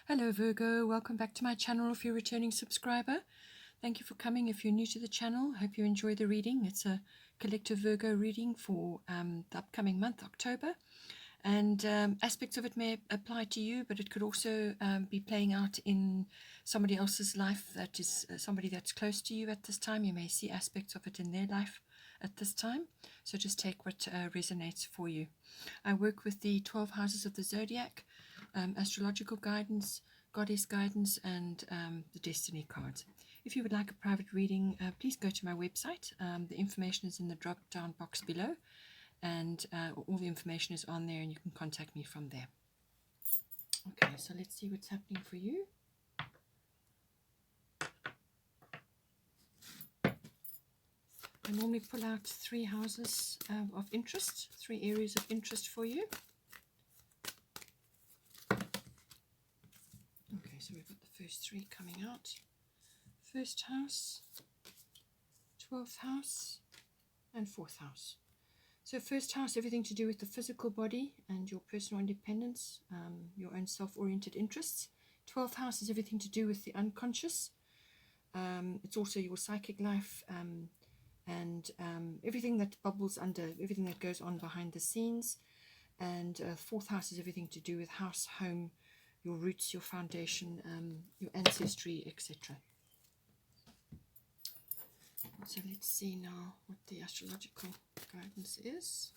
Hello Virgo, welcome back to my channel if you're a returning subscriber. Thank you for coming if you're new to the channel. Hope you enjoy the reading. It's a collective Virgo reading for the upcoming month, October. And aspects of it may apply to you, but it could also be playing out in somebody else's life that is somebody that's close to you at this time. You may see aspects of it in their life at this time. So just take what resonates for you. I work with the 12 houses of the zodiac, astrological guidance, goddess guidance, and the destiny cards. If you would like a private reading, please go to my website. The information is in the drop down box below, and all the information is on there, and you can contact me from there. Okay, so let's see what's happening for you. I normally pull out 3 houses of interest, 3 areas of interest for you. Okay, so we've got the first 3 coming out. First house, 12th house, and 4th house. So first house, everything to do with the physical body and your personal independence, your own self-oriented interests. 12th house is everything to do with the unconscious. It's also your psychic life, and everything that bubbles under, everything that goes on behind the scenes. And 4th house is everything to do with house, home, your roots, your foundation, your ancestry, etc. So let's see now what the astrological guidance is.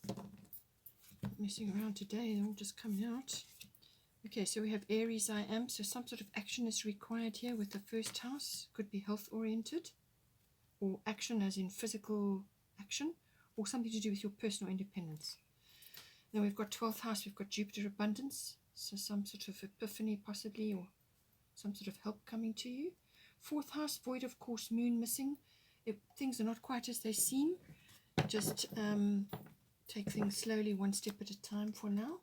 Not messing around today, they're all just coming out. Okay, so we have Aries, I am. So some sort of action is required here with the first house. Could be health oriented, or action as in physical action, or something to do with your personal independence. Then we've got 12th house, we've got Jupiter abundance. So some sort of epiphany possibly, or some sort of help coming to you. 4th house, void of course, moon missing. If things are not quite as they seem, just take things slowly, one step at a time for now.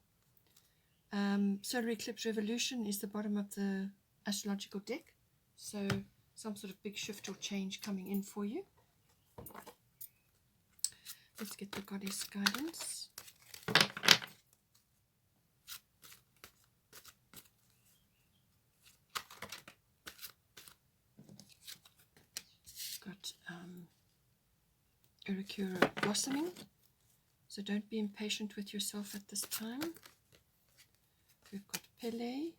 Solar eclipse revolution is the bottom of the astrological deck. So some sort of big shift or change coming in for you. Let's get the goddess guidance. Got Urukura blossoming. So don't be impatient with yourself at this time. We've got Pele.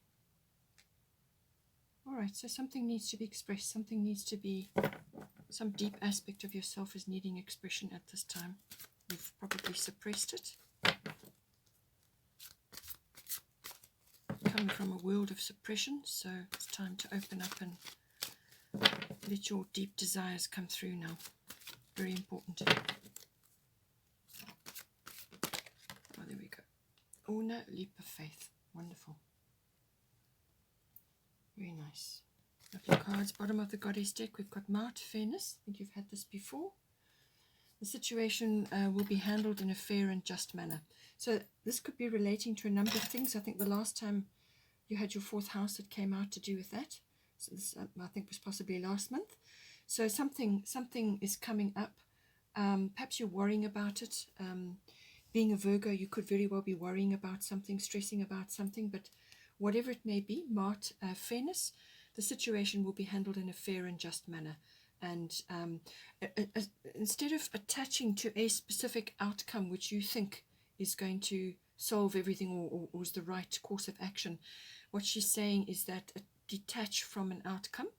Alright, so something needs to be expressed. Something needs to be, some deep aspect of yourself is needing expression at this time. You've probably suppressed it. Coming from a world of suppression, so it's time to open up and let your deep desires come through now. Very important. Oh, there we go. Oh no, leap of faith. Wonderful. Very nice. Lovely cards. Bottom of the goddess deck, we've got Mount Fairness. I think you've had this before. The situation will be handled in a fair and just manner. So this could be relating to a number of things. I think the last time you had your 4th house that came out to do with that. So this, I think, was possibly last month. So something is coming up. Perhaps you're worrying about it. Being a Virgo, you could very well be worrying about something, stressing about something, but whatever it may be, Mart fairness, the situation will be handled in a fair and just manner. And instead of attaching to a specific outcome which you think is going to solve everything or is the right course of action, what she's saying is that detach from an outcome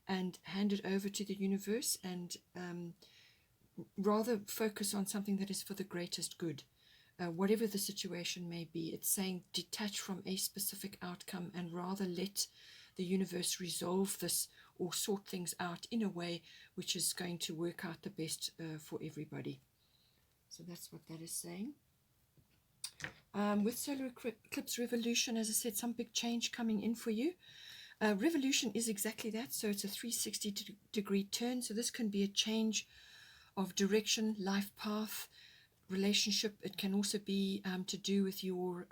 and hand it over to the universe, and rather focus on something that is for the greatest good. Whatever the situation may be, it's saying detach from a specific outcome and rather let the universe resolve this or sort things out in a way which is going to work out the best for everybody. So that's what that is saying. With solar eclipse revolution, as I said, some big change coming in for you. Revolution is exactly that, so it's a 360-degree turn. So this can be a change of direction, life path, relationship. It can also be to do with your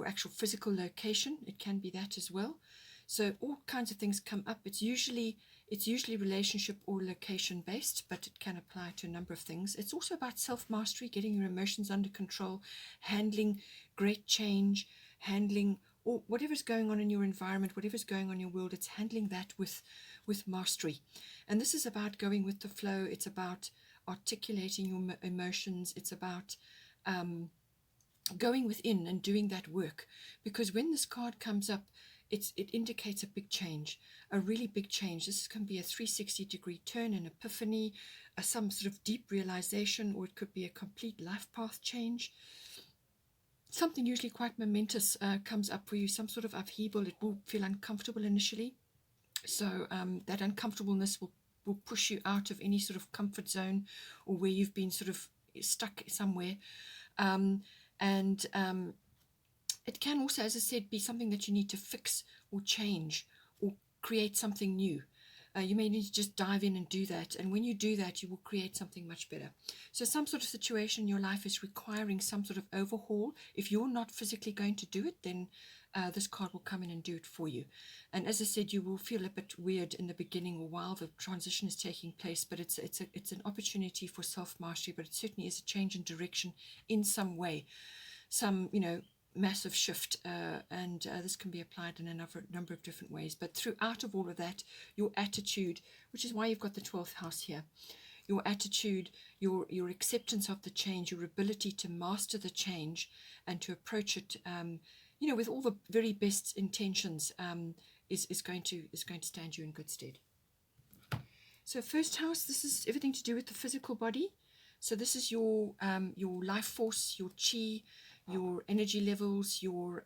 actual physical location. It can be that as well. So all kinds of things come up. It's usually It's usually relationship or location based, but it can apply to a number of things. It's also about self-mastery, getting your emotions under control, handling great change, handling or whatever's going on in your environment, whatever's going on in your world. It's handling that with mastery. And this is about going with the flow. It's about articulating your emotions. It's about going within and doing that work, because when this card comes up, it indicates a big change, a really big change. This can be a 360-degree turn, an epiphany, some sort of deep realization, or it could be a complete life path change. Something usually quite momentous comes up for you, some sort of upheaval. It will feel uncomfortable initially, so that uncomfortableness will push you out of any sort of comfort zone or where you've been sort of stuck somewhere. And it can also, as I said, be something that you need to fix or change or create something new. You may need to just dive in and do that. And when you do that, you will create something much better. So some sort of situation in your life is requiring some sort of overhaul. If you're not physically going to do it, then this card will come in and do it for you. And as I said, you will feel a bit weird in the beginning or while the transition is taking place, but it's an opportunity for self-mastery, but it certainly is a change in direction in some way. Some, massive shift, and this can be applied in a number of different ways. But throughout of all of that, your attitude, which is why you've got the 12th house here, your attitude, your acceptance of the change, your ability to master the change and to approach it, with all the very best intentions, is going to stand you in good stead. So first house, this is everything to do with the physical body. So this is your life force, your chi, your energy levels, your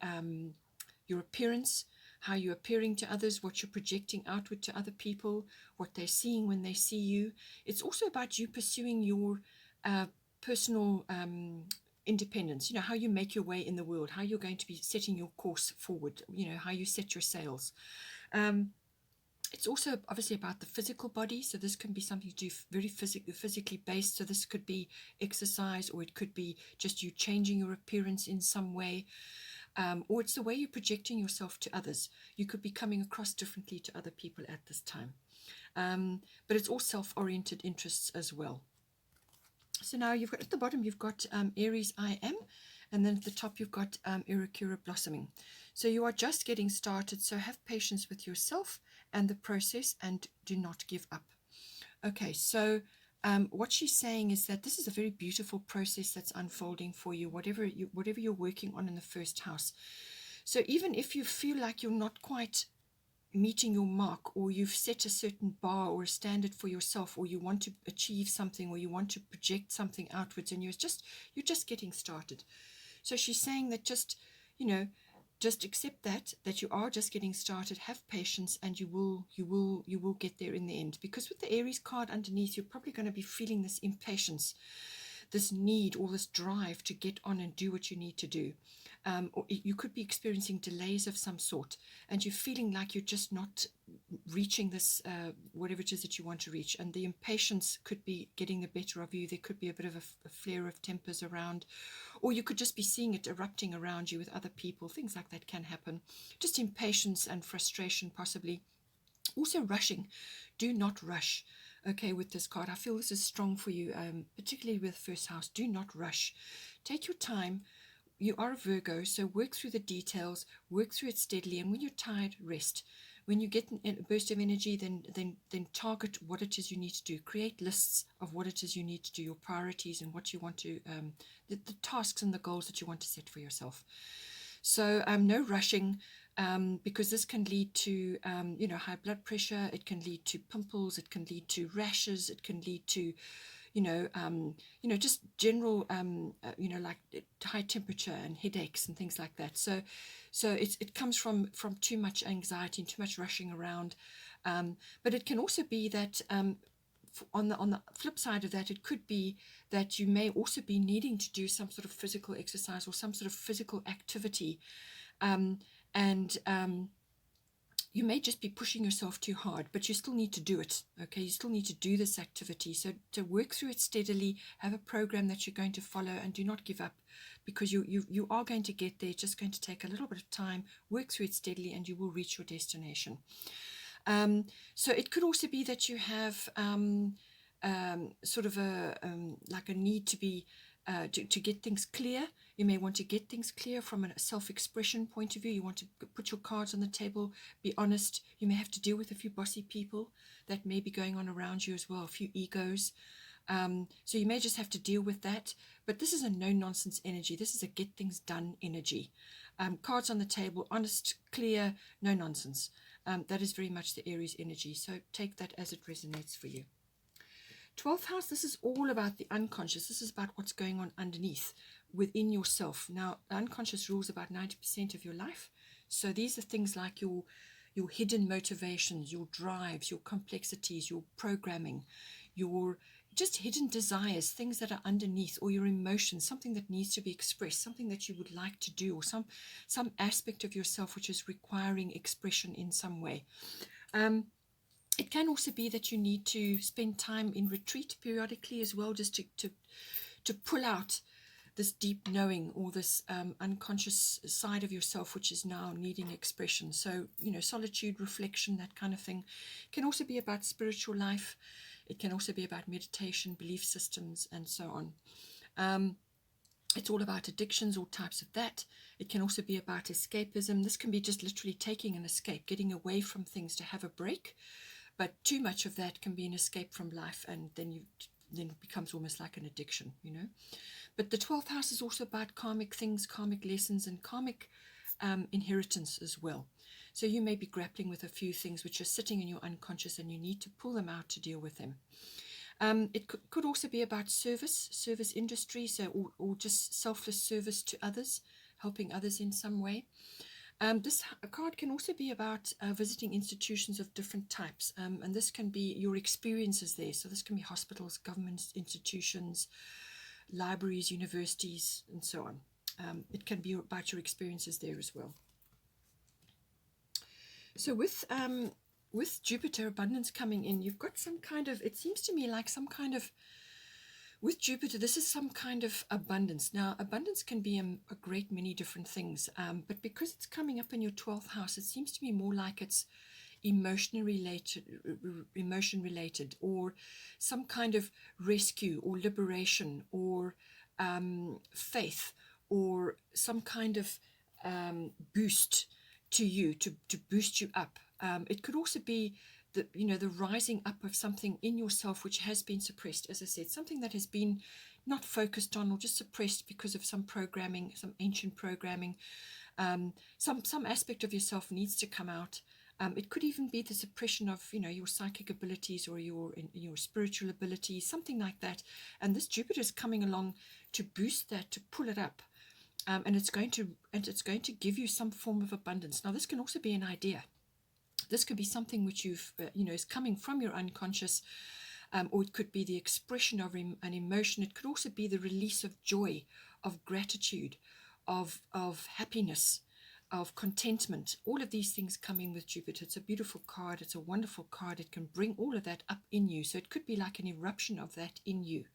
appearance, how you're appearing to others, what you're projecting outward to other people, what they're seeing when they see you. It's also about you pursuing your personal independence, how you make your way in the world, how you're going to be setting your course forward, how you set your sails. It's also obviously about the physical body. So this can be something you do very physically based. So this could be exercise, or it could be just you changing your appearance in some way. Or it's the way you're projecting yourself to others. You could be coming across differently to other people at this time. But it's all self-oriented interests as well. So now you've got at the bottom, you've got Aries I am. And then at the top, you've got Irakura blossoming. So you are just getting started. So have patience with yourself and the process, and do not give up. Okay, so what she's saying is that this is a very beautiful process that's unfolding for you, whatever you're working on in the first house. So even if you feel like you're not quite meeting your mark, or you've set a certain bar or a standard for yourself, or you want to achieve something, or you want to project something outwards, and you're just getting started. So she's saying that just accept that you are just getting started, have patience, and you will get there in the end. Because with the Aries card underneath, you're probably going to be feeling this impatience, this need, or this drive to get on and do what you need to do. Or you could be experiencing delays of some sort, and you're feeling like you're just not reaching this, whatever it is that you want to reach. And the impatience could be getting the better of you. There could be a bit of a flare of tempers around, or you could just be seeing it erupting around you with other people. Things like that can happen. Just impatience and frustration possibly. Also rushing. Do not rush. Okay, with this card, I feel this is strong for you, particularly with first house. Do not rush. Take your time. You are a Virgo, so work through the details, work through it steadily, and when you're tired, rest. When you get a burst of energy, then target what it is you need to do. Create lists of what it is you need to do, your priorities, and what you want to, the tasks and the goals that you want to set for yourself. So no rushing, because this can lead to, high blood pressure. It can lead to pimples. It can lead to rashes. It can lead to, just general, like high temperature and headaches and things like that. So it comes from too much anxiety and too much rushing around. But it can also be that on the flip side of that, it could be that you may also be needing to do some sort of physical exercise or some sort of physical activity, you may just be pushing yourself too hard, but you still need to do it. Okay, you still need to do this activity. So to work through it steadily, have a program that you're going to follow, and do not give up, because you are going to get there. It's just going to take a little bit of time. Work through it steadily, and you will reach your destination. So it could also be that you have sort of a like a need to be to get things clear. You may want to get things clear from a self-expression point of view. You want to put your cards on the table, be honest. You may have to deal with a few bossy people that may be going on around you as well, a few egos. So you may just have to deal with that. But this is a no-nonsense energy. This is a get things done energy. Cards on the table, honest, clear, no nonsense. That is very much the Aries energy. So take that as it resonates for you. 12th house, this is all about the unconscious. This is about what's going on underneath within yourself. Now, the unconscious rules about 90% of your life. So these are things like your hidden motivations, your drives, your complexities, your programming, your just hidden desires, things that are underneath, or your emotions, something that needs to be expressed, something that you would like to do, or some aspect of yourself which is requiring expression in some way. It can also be that you need to spend time in retreat periodically as well, just to pull out this deep knowing or this unconscious side of yourself which is now needing expression. So, solitude, reflection, that kind of thing. It can also be about spiritual life. It can also be about meditation, belief systems, and so on. It's all about addictions, all types of that. It can also be about escapism. This can be just literally taking an escape, getting away from things to have a break. But too much of that can be an escape from life, and then it becomes almost like an addiction, But the 12th house is also about karmic things, karmic lessons, and karmic inheritance as well. So you may be grappling with a few things which are sitting in your unconscious, and you need to pull them out to deal with them. It could also be about service industry, so or just selfless service to others, helping others in some way. This card can also be about visiting institutions of different types, and this can be your experiences there. So this can be hospitals, government institutions, libraries, universities, and so on. It can be about your experiences there as well. So with Jupiter abundance coming in, you've got some kind of, it seems to me like some kind of, with Jupiter, this is some kind of abundance. Now, abundance can be a great many different things, but because it's coming up in your 12th house, it seems to me more like it's emotion related, or some kind of rescue or liberation, or faith, or some kind of boost to you, to boost you up. It could also be the rising up of something in yourself which has been suppressed, as I said, something that has been not focused on or just suppressed because of some programming, some ancient programming. Some aspect of yourself needs to come out. It could even be the suppression of your psychic abilities or your spiritual abilities, something like that. And this Jupiter is coming along to boost that, to pull it up. And it's going to give you some form of abundance. Now, this can also be an idea. This could be something which you've, is coming from your unconscious, or it could be the expression of an emotion. It could also be the release of joy, of gratitude, of happiness, of contentment. All of these things coming with Jupiter. It's a beautiful card. It's a wonderful card. It can bring all of that up in you. So it could be like an eruption of that in you.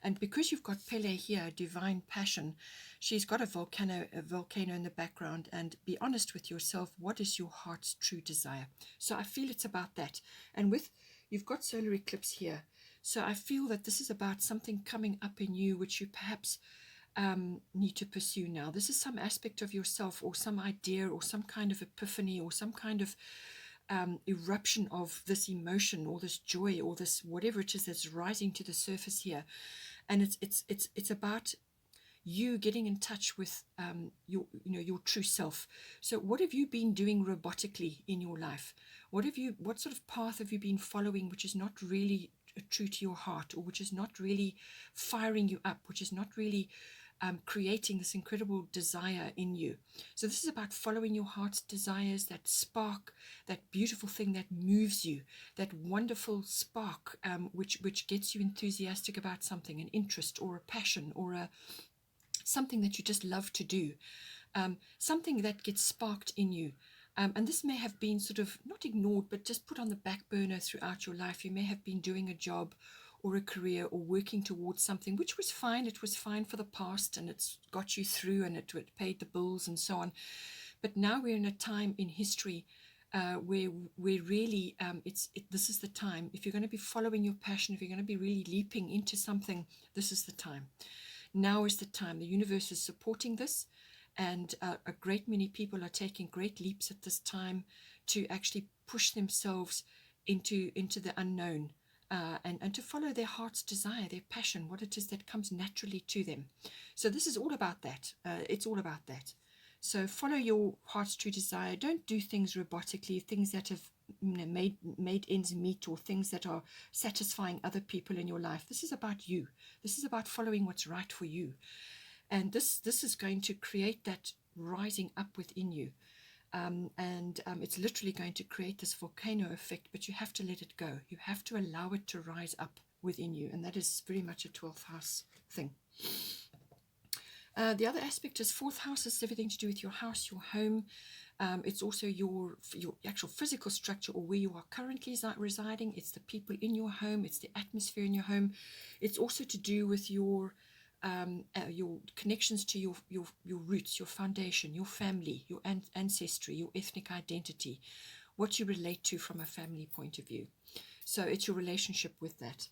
And because you've got Pele here, divine passion, she's got a volcano in the background. And be honest with yourself, what is your heart's true desire? So I feel it's about that. And you've got solar eclipse here. So I feel that this is about something coming up in you which you perhaps need to pursue now. This is some aspect of yourself, or some idea, or some kind of epiphany, or some kind of eruption of this emotion, or this joy, or this whatever it is that's rising to the surface here. And it's about you getting in touch with your true self. So what have you been doing robotically in your life? What sort of path have you been following which is not really true to your heart, or which is not really firing you up, which is not really creating this incredible desire in you? So this is about following your heart's desires, that spark, that beautiful thing that moves you, that wonderful spark which gets you enthusiastic about something, an interest or a passion, or something that you just love to do, something that gets sparked in you. And this may have been sort of not ignored, but just put on the back burner throughout your life. You may have been doing a job or a career, or working towards something which was fine. It was fine for the past, and it's got you through, and it paid the bills and so on. But now we're in a time in history where really this is the time. If you're going to be following your passion, if you're going to be really leaping into something, this is the time. Now is the time. The universe is supporting this, and a great many people are taking great leaps at this time to actually push themselves into the unknown, and to follow their heart's desire, their passion, what it is that comes naturally to them. So this is all about that. It's all about that. So follow your heart's true desire. Don't do things robotically, things that have made ends meet, or things that are satisfying other people in your life. This is about you. This is about following what's right for you. And this is going to create that rising up within you. It's literally going to create this volcano effect, but you have to let it go. You have to allow it to rise up within you. And that is very much a 12th house thing. The other aspect is 4th house. Is everything to do with your house, your home. It's also your actual physical structure, or where you are currently residing. It's the people in your home. It's the atmosphere in your home. It's also to do with your connections to your roots, your foundation, your family, your ancestry, your ethnic identity, what you relate to from a family point of view. So it's your relationship with that.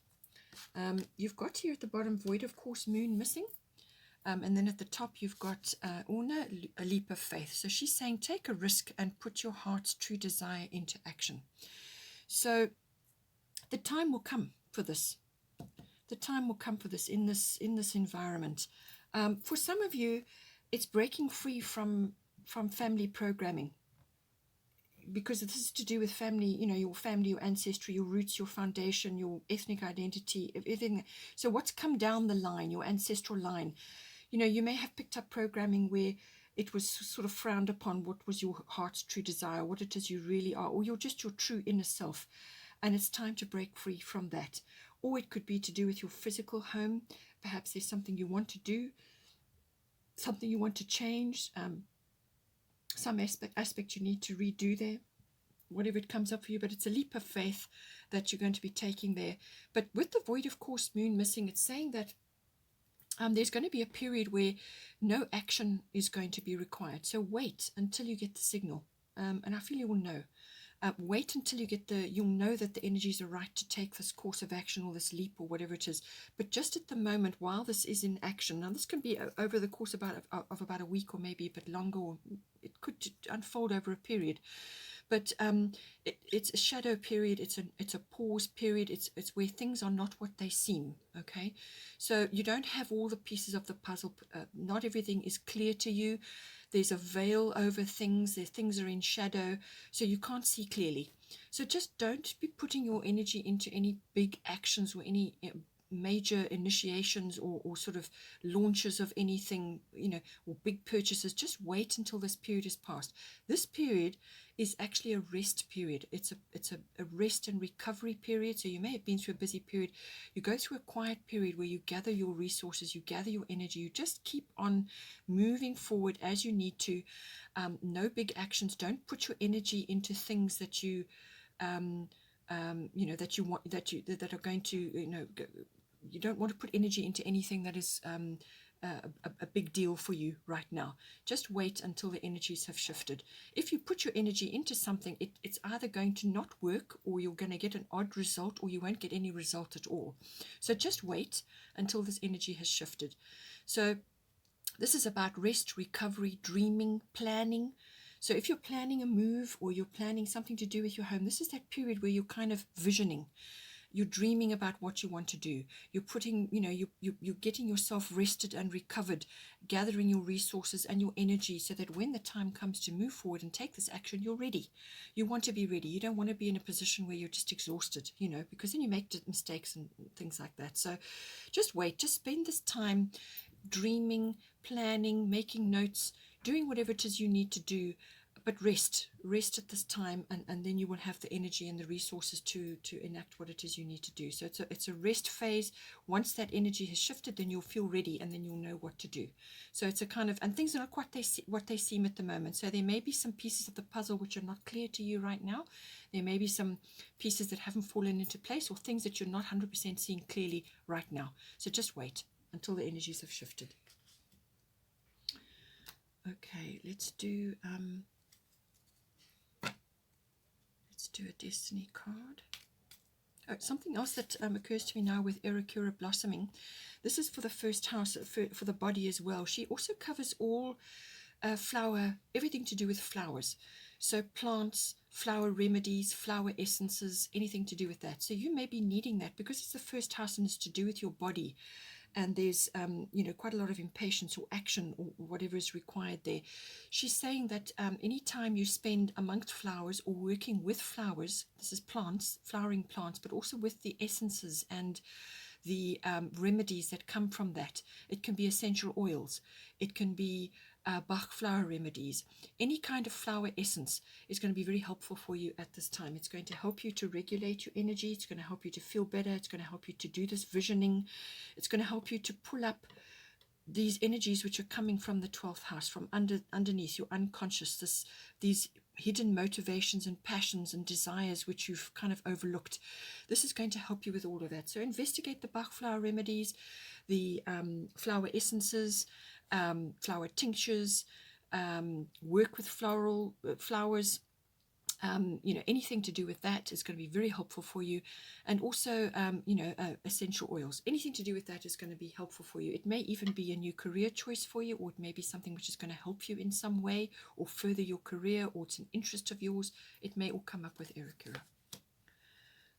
You've got here at the bottom void of course moon missing. And then at the top, you've got Una, a leap of faith. So she's saying, take a risk and put your heart's true desire into action. So the time will come for this. The time will come for this in this environment. For some of you, it's breaking free from family programming, because this is to do with family, your family, your ancestry, your roots, your foundation, your ethnic identity, everything. So what's come down the line, your ancestral line. You may have picked up programming where it was sort of frowned upon what was your heart's true desire, what it is you really are, or you're just your true inner self. And it's time to break free from that. Or it could be to do with your physical home. Perhaps there's something you want to do, something you want to change, some aspect you need to redo there, whatever it comes up for you. But it's a leap of faith that you're going to be taking there. But with the void of course moon missing, it's saying that there's going to be a period where no action is going to be required. So wait until you get the signal. And I feel you will know. Wait until you'll know that the energies are right to take this course of action, or this leap, or whatever it is. But just at the moment, while this is in action, now this can be over the course of about a week, or maybe a bit longer, or it could unfold over a period. But it's a shadow period. It's a pause period. It's where things are not what they seem. Okay, so you don't have all the pieces of the puzzle. Not everything is clear to you. There's a veil over things. Things are in shadow, so you can't see clearly. So just don't be putting your energy into any big actions, or any major initiations, or sort of launches of anything, or big purchases. Just wait until this period is past. This period is actually a rest period. It's a rest and recovery period. So you may have been through a busy period. You go through a quiet period where you gather your resources, you gather your energy, you just keep on moving forward as you need to. No big actions. Don't put your energy into things that you that you want, that are going to, you don't want to put energy into anything that is a big deal for you right now. Just wait until the energies have shifted. If you put your energy into something, it's either going to not work, or you're going to get an odd result, or you won't get any result at all. So just wait until this energy has shifted. So this is about rest, recovery, dreaming, planning. So if you're planning a move, or you're planning something to do with your home, this is that period where you're kind of visioning. You're dreaming about what you want to do. You're putting, you're getting yourself rested and recovered, gathering your resources and your energy, so that when the time comes to move forward and take this action, you're ready. You want to be ready. You don't want to be in a position where you're just exhausted, because then you make mistakes and things like that. So just wait. Just spend this time dreaming, planning, making notes, doing whatever it is you need to do. But rest at this time, and then you will have the energy and the resources to enact what it is you need to do. So it's a rest phase. Once that energy has shifted, then you'll feel ready, and then you'll know what to do. So it's a kind of, and things are not quite what they seem at the moment. So there may be some pieces of the puzzle which are not clear to you right now. There may be some pieces that haven't fallen into place, or things that you're not 100% seeing clearly right now. So just wait until the energies have shifted. Okay, let's do do a destiny card. Oh, something else that occurs to me now with Ericura blossoming. This is for the first house, for the body as well. She also covers all flower, everything to do with flowers. So plants, flower remedies, flower essences, anything to do with that. So you may be needing that because it's the first house and it's to do with your body. And there's, quite a lot of impatience or action or whatever is required there. She's saying that anytime you spend amongst flowers or working with flowers, this is plants, flowering plants, but also with the essences and the remedies that come from that. It can be essential oils. It can be Bach flower remedies. Any kind of flower essence is going to be very helpful for you at this time. It's going to help you to regulate your energy. It's going to help you to feel better. It's going to help you to do this visioning. It's going to help you to pull up these energies which are coming from the 12th house, from underneath your unconscious, these hidden motivations and passions and desires which you've kind of overlooked. This is going to help you with all of that. So investigate the Bach flower remedies, the flower essences, flower tinctures, work with flowers, anything to do with that is going to be very helpful for you. And also, essential oils, anything to do with that is going to be helpful for you. It may even be a new career choice for you, or it may be something which is going to help you in some way or further your career, or it's an interest of yours. It may all come up with Ericura.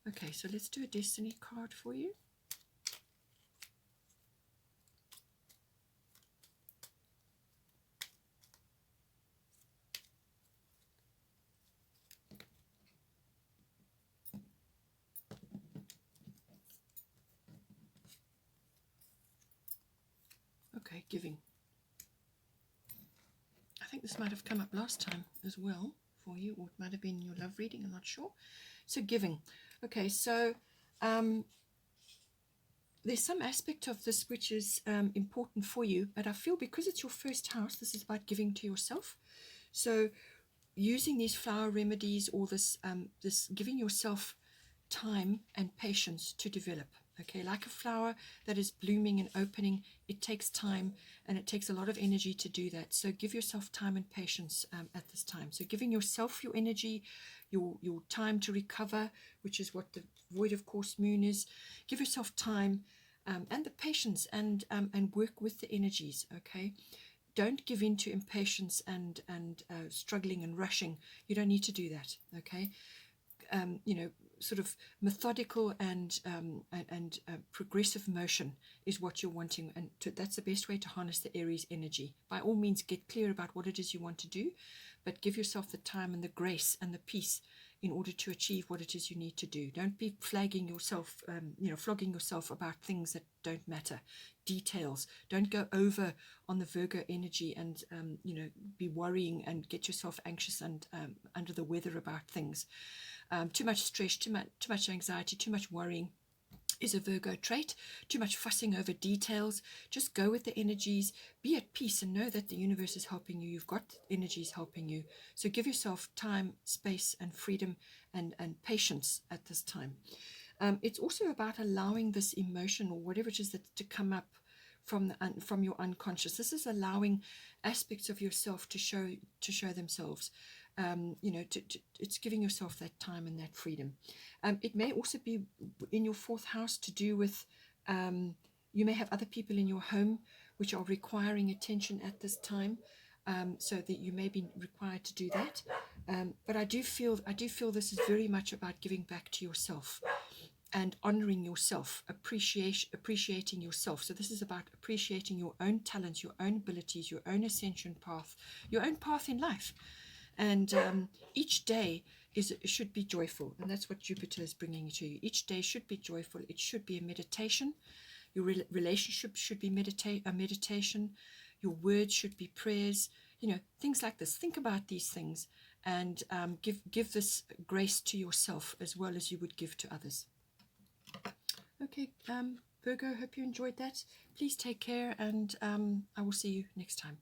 Okay, so let's do a destiny card for you. Okay, giving. I think this might have come up last time as well for you, or it might have been your love reading, I'm not sure. So giving. Okay, so there's some aspect of this which is important for you, but I feel because it's your first house, this is about giving to yourself. So using these flower remedies, or this giving yourself time and patience to develop. Okay, like a flower that is blooming and opening, it takes time and it takes a lot of energy to do that. So give yourself time and patience at this time. So giving yourself your energy, your time to recover, which is what the void of course moon is. Give yourself time and the patience and work with the energies. Okay, don't give in to impatience and struggling and rushing. You don't need to do that. Okay, sort of methodical and progressive motion is what you're wanting, and that's the best way to harness the Aries energy. By all means, get clear about what it is you want to do, but give yourself the time and the grace and the peace in order to achieve what it is you need to do. Don't be flogging yourself about things that don't matter, details. Don't go over on the Virgo energy and be worrying and get yourself anxious and under the weather about things. Too much stress, too much anxiety, too much worrying is a Virgo trait. Too much fussing over details. Just go with the energies, be at peace, and know that the universe is helping you. You've got energies helping you. So give yourself time, space, and freedom and patience at this time. It's also about allowing this emotion or whatever it is that to come up from your unconscious. This is allowing aspects of yourself to show themselves. It's giving yourself that time and that freedom. It may also be in your 4th house to do with you may have other people in your home which are requiring attention at this time, so that you may be required to do that. But I do feel this is very much about giving back to yourself and honoring yourself, appreciating yourself. So this is about appreciating your own talents, your own abilities, your own ascension path, your own path in life. And each day should be joyful, and that's what Jupiter is bringing to you. Each day should be joyful. It should be a meditation. Your relationship should be a meditation. Your words should be prayers. Things like this. Think about these things and give this grace to yourself as well as you would give to others. Okay, Virgo, hope you enjoyed that. Please take care, and I will see you next time.